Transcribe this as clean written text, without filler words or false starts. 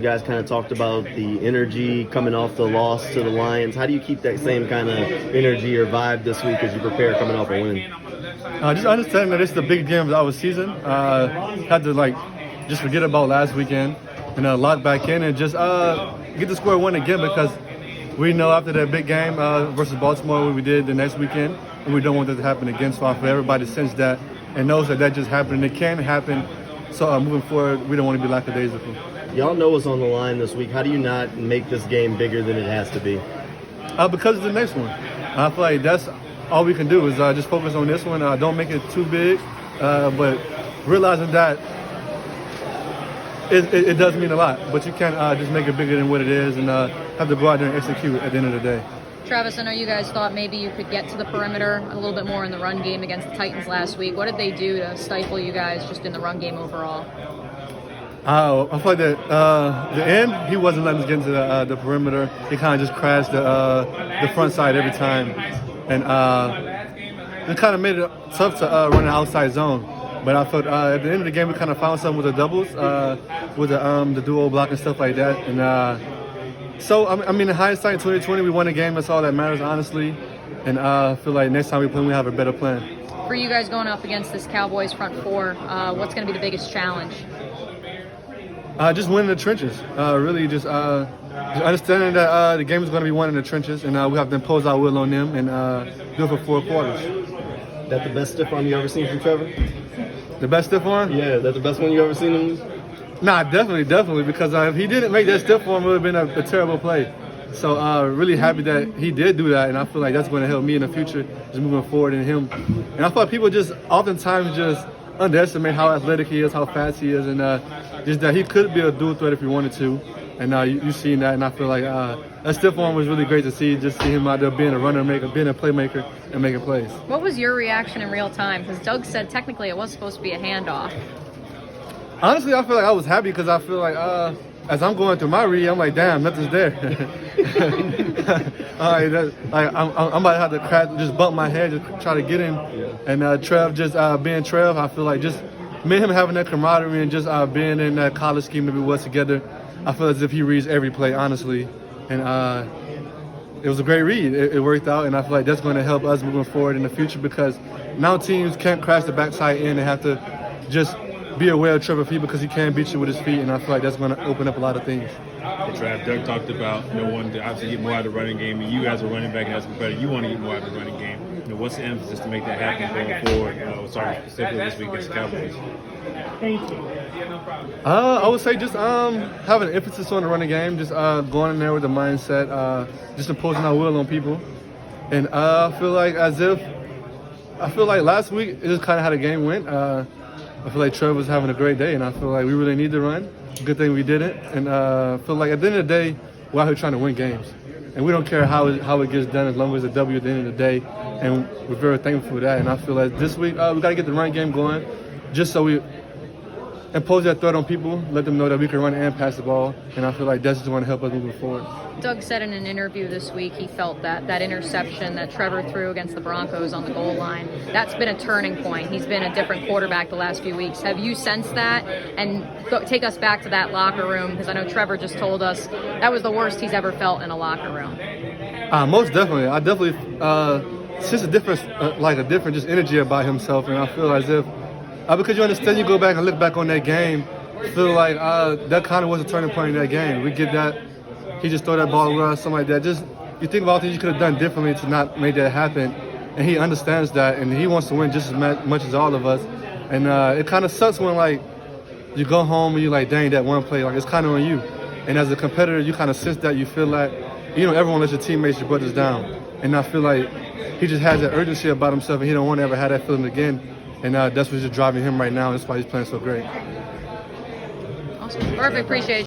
You guys kind of talked about the energy coming off the loss to the Lions. How do you keep that same kind of energy or vibe this week as you prepare coming off a win? Just understanding that it's the big game of our season. Had to just forget about last weekend and lock back in and just get the score one again, because we know after that big game versus Baltimore what we did the next weekend, and we don't want that to happen again. So for everybody to sense that and knows that just happened and it can happen. So moving forward, we don't want to be lackadaisical. Y'all know what's on the line this week. How do you not make this game bigger than it has to be? Because it's the next one. I feel like that's all we can do is just focus on this one. Don't make it too big, but realizing that it does mean a lot. But you can't just make it bigger than what it is and have to go out there and execute at the end of the day. Travis, I know you guys thought maybe you could get to the perimeter a little bit more in the run game against the Titans last week. What did they do to stifle you guys just in the run game overall? I feel like that the end, he wasn't letting us get into the perimeter. He kind of just crashed the front side every time. And it kind of made it tough to run an outside zone. But I felt at the end of the game, we kind of found something with the doubles, with the duo block and stuff like that. And so, I mean, in hindsight, 2020, we won a game. That's all that matters, honestly. And I feel like next time we play, we have a better plan. For you guys going up against this Cowboys front four, what's going to be the biggest challenge? Just winning the trenches. Really just understanding that the game is going to be won in the trenches, and we have to impose our will on them and do it for 4 quarters. That the best stiff arm you ever seen from Trevor? The best stiff arm? Yeah, that's the best one you ever seen him? Nah, definitely, because if he didn't make that stiff arm, it would have been a terrible play. So really happy that he did do that, and I feel like that's going to help me in the future, just moving forward in him. And I feel like people just oftentimes just underestimate how athletic he is, how fast he is, and just that he could be a dual threat if he wanted to. And you've seen that, and I feel like that stiff arm was really great to see, just see him out there being a runner, being a playmaker, and making plays. What was your reaction in real time? Because Doug said technically it was supposed to be a handoff. Honestly, I feel like I was happy because I feel like as I'm going through my read, I'm like, damn, nothing's there. I'm about to have to crack, just bump my head, just try to get him. Yeah. And Trev, just being Trev, I feel like just me and him having that camaraderie and just being in that college scheme that we was together, I feel as if he reads every play, honestly. And it was a great read. It worked out, and I feel like that's going to help us moving forward in the future, because now teams can't crash the backside in. They have to just be aware of Trevor's feet, because he can beat you with his feet, and I feel like that's going to open up a lot of things. Hey, Trav, Doug talked about wanting to obviously get more out of the running game, and you guys are running back as a competitor. You want to get more out of the running game. What's the emphasis to make that happen going forward? Specifically this week against the Cowboys. Thank you. I would say just having an emphasis on the running game, just going in there with the mindset, just imposing our will on people, and I feel like last week it just kind of how the game went. I feel like Trevor was having a great day, and I feel like we really need to run. Good thing we didn't, and I feel like at the end of the day, we're out here trying to win games, and we don't care how it gets done as long as it's a W at the end of the day, and we're very thankful for that. And I feel like this week we got to get the run game going, just so we impose that threat on people, let them know that we can run and pass the ball, and I feel like that's just going to help us moving forward. Doug said in an interview this week he felt that interception that Trevor threw against the Broncos on the goal line, that's been a turning point. He's been a different quarterback the last few weeks. Have you sensed that? And take us back to that locker room, because I know Trevor just told us that was the worst he's ever felt in a locker room. Most definitely. I definitely sense a difference, a different just energy about himself, and I feel as if because you understand, you go back and look back on that game, feel like that kind of was a turning point in that game. We get that, he just throw that ball around, something like that. Just you think about things you could have done differently to not make that happen, and he understands that, and he wants to win just as much as all of us. And it kind of sucks when you go home and you're like, dang, that one play, it's kind of on you. And as a competitor, you kind of sense that, you feel like everyone lets your teammates, your brothers down. And I feel like he just has that urgency about himself, and he don't want to ever have that feeling again. And that's what's just driving him right now. That's why he's playing so great. Awesome. Perfect. Appreciate it.